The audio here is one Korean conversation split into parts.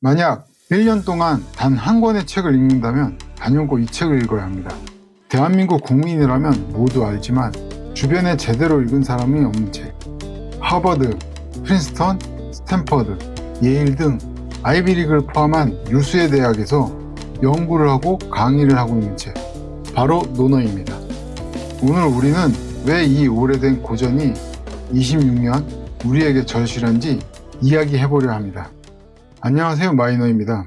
만약 1년 동안 단 한 권의 책을 읽는다면 단연 꼭 이 책을 읽어야 합니다. 대한민국 국민이라면 모두 알지만 주변에 제대로 읽은 사람이 없는 책. 하버드, 프린스턴, 스탠퍼드, 예일 등 아이비리그를 포함한 유수의 대학에서 연구를 하고 강의를 하고 있는 책. 바로 논어입니다. 오늘 우리는 왜 이 오래된 고전이 26년 우리에게 절실한지 이야기해보려 합니다. 안녕하세요, 마이너입니다.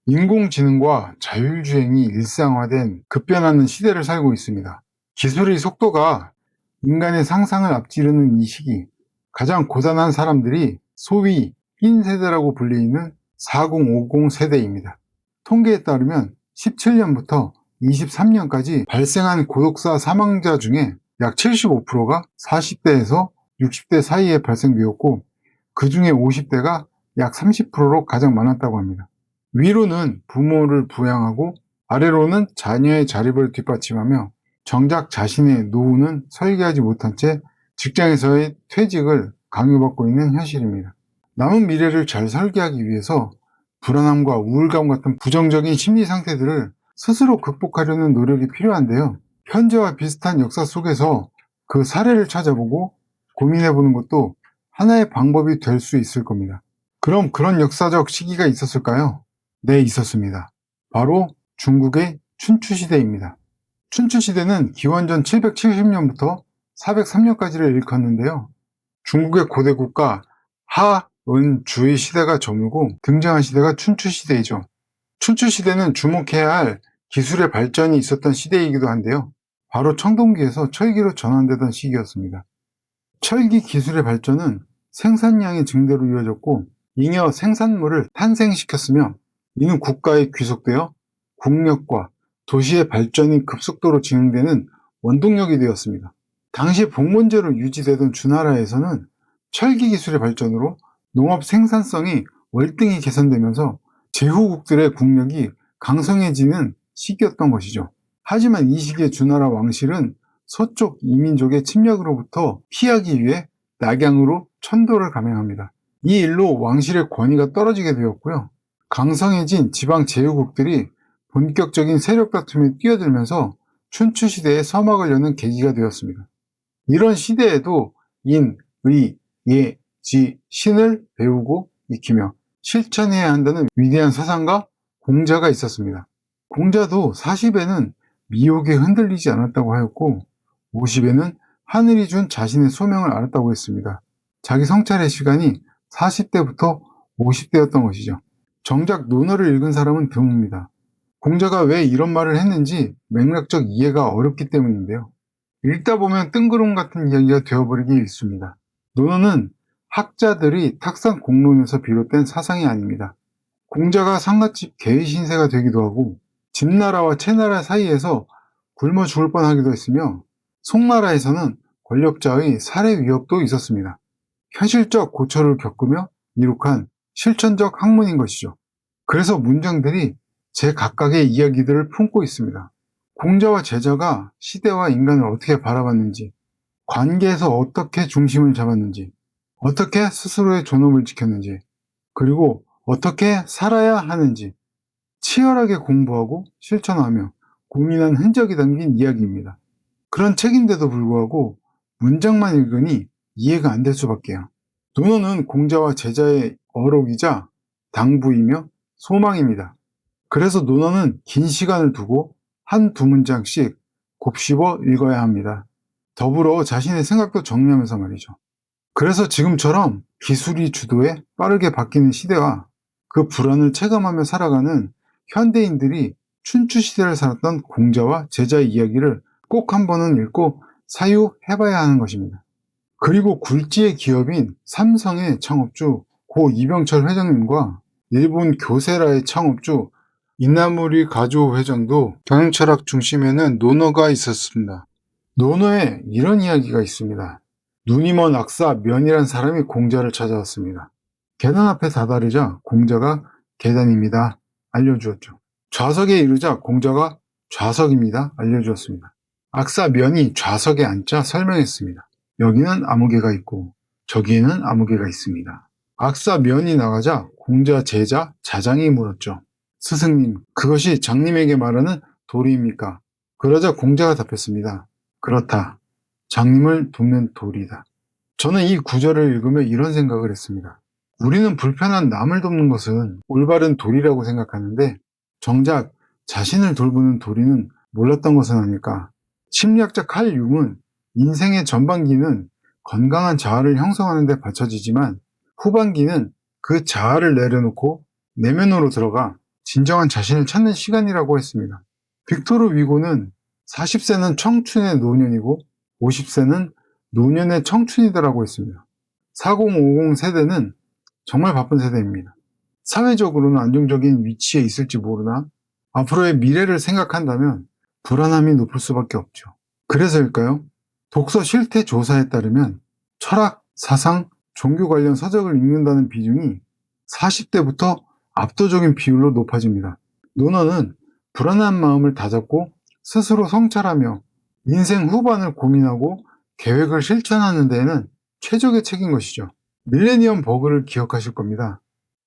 인공지능과 자율주행이 일상화된 급변하는 시대를 살고 있습니다. 기술의 속도가 인간의 상상을 앞지르는 이 시기, 가장 고단한 사람들이 소위 흰 세대라고 불리는 4050 세대입니다. 통계에 따르면 17년부터 23년까지 발생한 고독사 사망자 중에 약 75%가 40대에서 60대 사이에 발생되었고, 그 중에 50대가 약 30%로 가장 많았다고 합니다. 위로는 부모를 부양하고 아래로는 자녀의 자립을 뒷받침하며 정작 자신의 노후는 설계하지 못한 채 직장에서의 퇴직을 강요받고 있는 현실입니다. 남은 미래를 잘 설계하기 위해서 불안함과 우울감 같은 부정적인 심리 상태들을 스스로 극복하려는 노력이 필요한데요. 현재와 비슷한 역사 속에서 그 사례를 찾아보고 고민해보는 것도 하나의 방법이 될 수 있을 겁니다. 그럼 그런 역사적 시기가 있었을까요? 네, 있었습니다. 바로 중국의 춘추시대입니다. 춘추시대는 기원전 770년부터 403년까지를 일컫는데요. 중국의 고대 국가 하은주의 시대가 저물고 등장한 시대가 춘추시대이죠. 춘추시대는 주목해야 할 기술의 발전이 있었던 시대이기도 한데요. 바로 청동기에서 철기로 전환되던 시기였습니다. 철기 기술의 발전은 생산량의 증대로 이어졌고 잉여 생산물을 탄생시켰으며 이는 국가에 귀속되어 국력과 도시의 발전이 급속도로 진행되는 원동력이 되었습니다. 당시 복문제로 유지되던 주나라에서는 철기 기술의 발전으로 농업 생산성이 월등히 개선되면서 제후국들의 국력이 강성해지는 시기였던 것이죠. 하지만 이 시기에 주나라 왕실은 서쪽 이민족의 침략으로부터 피하기 위해 낙양으로 천도를 감행합니다. 이 일로 왕실의 권위가 떨어지게 되었고요. 강성해진 지방 제후국들이 본격적인 세력 다툼에 뛰어들면서 춘추시대의 서막을 여는 계기가 되었습니다. 이런 시대에도 인, 의, 예, 지, 신을 배우고 익히며 실천해야 한다는 위대한 사상가 공자가 있었습니다. 공자도 40에는 미혹에 흔들리지 않았다고 하였고 50에는 하늘이 준 자신의 소명을 알았다고 했습니다. 자기 성찰의 시간이 40대부터 50대였던 것이죠. 정작 논어를 읽은 사람은 드뭅니다. 공자가 왜 이런 말을 했는지 맥락적 이해가 어렵기 때문인데요. 읽다 보면 뜬구름 같은 이야기가 되어버리기 일쑤입니다. 논어는 학자들이 탁상 공론에서 비롯된 사상이 아닙니다. 공자가 상갓집 개의 신세가 되기도 하고 집나라와 채나라 사이에서 굶어 죽을 뻔하기도 했으며 송나라에서는 권력자의 살해 위협도 있었습니다. 현실적 고초를 겪으며 이룩한 실천적 학문인 것이죠. 그래서 문장들이 제각각의 이야기들을 품고 있습니다. 공자와 제자가 시대와 인간을 어떻게 바라봤는지, 관계에서 어떻게 중심을 잡았는지, 어떻게 스스로의 존엄을 지켰는지, 그리고 어떻게 살아야 하는지 치열하게 공부하고 실천하며 고민한 흔적이 담긴 이야기입니다. 그런 책인데도 불구하고 문장만 읽으니 이해가 안 될 수밖에요. 논어는 공자와 제자의 어록이자 당부이며 소망입니다. 그래서 논어는 긴 시간을 두고 한 두 문장씩 곱씹어 읽어야 합니다. 더불어 자신의 생각도 정리하면서 말이죠. 그래서 지금처럼 기술이 주도해 빠르게 바뀌는 시대와 그 불안을 체감하며 살아가는 현대인들이 춘추시대를 살았던 공자와 제자의 이야기를 꼭 한 번은 읽고 사유해봐야 하는 것입니다. 그리고 굴지의 기업인 삼성의 창업주 고 이병철 회장님과 일본 교세라의 창업주 이나무리 가조 회장도 경영철학 중심에는 논어가 있었습니다. 논어에 이런 이야기가 있습니다. 눈이 먼 악사 면이란 사람이 공자를 찾아왔습니다. 계단 앞에 다다르자 공자가 계단입니다 알려주었죠. 좌석에 이르자 공자가 좌석입니다 알려주었습니다. 악사 면이 좌석에 앉자 설명했습니다. 여기는 아무개가 있고 저기에는 아무개가 있습니다. 악사 면이 나가자 공자 제자 자장이 물었죠. 스승님, 그것이 장님에게 말하는 도리입니까? 그러자 공자가 답했습니다. 그렇다. 장님을 돕는 도리다. 저는 이 구절을 읽으며 이런 생각을 했습니다. 우리는 불편한 남을 돕는 것은 올바른 도리라고 생각하는데 정작 자신을 돌보는 도리는 몰랐던 것은 아닐까. 심리학자 칼 융은 인생의 전반기는 건강한 자아를 형성하는 데 바쳐지지만 후반기는 그 자아를 내려놓고 내면으로 들어가 진정한 자신을 찾는 시간이라고 했습니다. 빅토르 위고는 40세는 청춘의 노년이고 50세는 노년의 청춘이다라고 했습니다. 4050 세대는 정말 바쁜 세대입니다. 사회적으로는 안정적인 위치에 있을지 모르나 앞으로의 미래를 생각한다면 불안함이 높을 수밖에 없죠. 그래서일까요? 독서 실태 조사에 따르면 철학, 사상, 종교 관련 서적을 읽는다는 비중이 40대부터 압도적인 비율로 높아집니다. 논어는 불안한 마음을 다잡고 스스로 성찰하며 인생 후반을 고민하고 계획을 실천하는 데에는 최적의 책인 것이죠. 밀레니엄 버그를 기억하실 겁니다.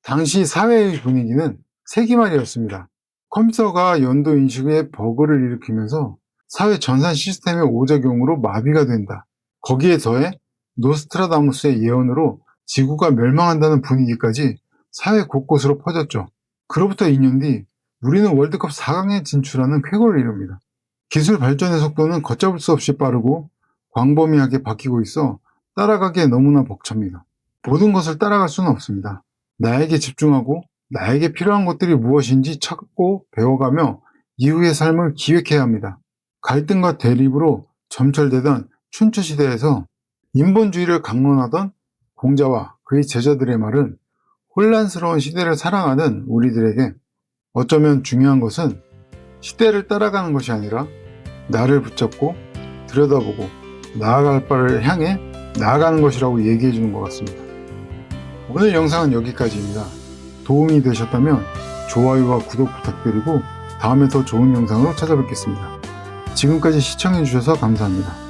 당시 사회의 분위기는 세기말이었습니다. 컴퓨터가 연도 인식에 버그를 일으키면서 사회 전산 시스템의 오작용으로 마비가 된다. 거기에 더해 노스트라다무스의 예언으로 지구가 멸망한다는 분위기까지 사회 곳곳으로 퍼졌죠. 그로부터 2년 뒤 우리는 월드컵 4강에 진출하는 쾌거를 이룹니다. 기술 발전의 속도는 걷잡을 수 없이 빠르고 광범위하게 바뀌고 있어 따라가기에 너무나 벅찹니다. 모든 것을 따라갈 수는 없습니다. 나에게 집중하고 나에게 필요한 것들이 무엇인지 찾고 배워가며 이후의 삶을 기획해야 합니다. 갈등과 대립으로 점철되던 춘추시대에서 인본주의를 강론하던 공자와 그의 제자들의 말은 혼란스러운 시대를 살아가는 우리들에게 어쩌면 중요한 것은 시대를 따라가는 것이 아니라 나를 붙잡고 들여다보고 나아갈 바를 향해 나아가는 것이라고 얘기해 주는 것 같습니다. 오늘 영상은 여기까지입니다. 도움이 되셨다면 좋아요와 구독 부탁드리고 다음에 더 좋은 영상으로 찾아뵙겠습니다. 지금까지 시청해 주셔서 감사합니다.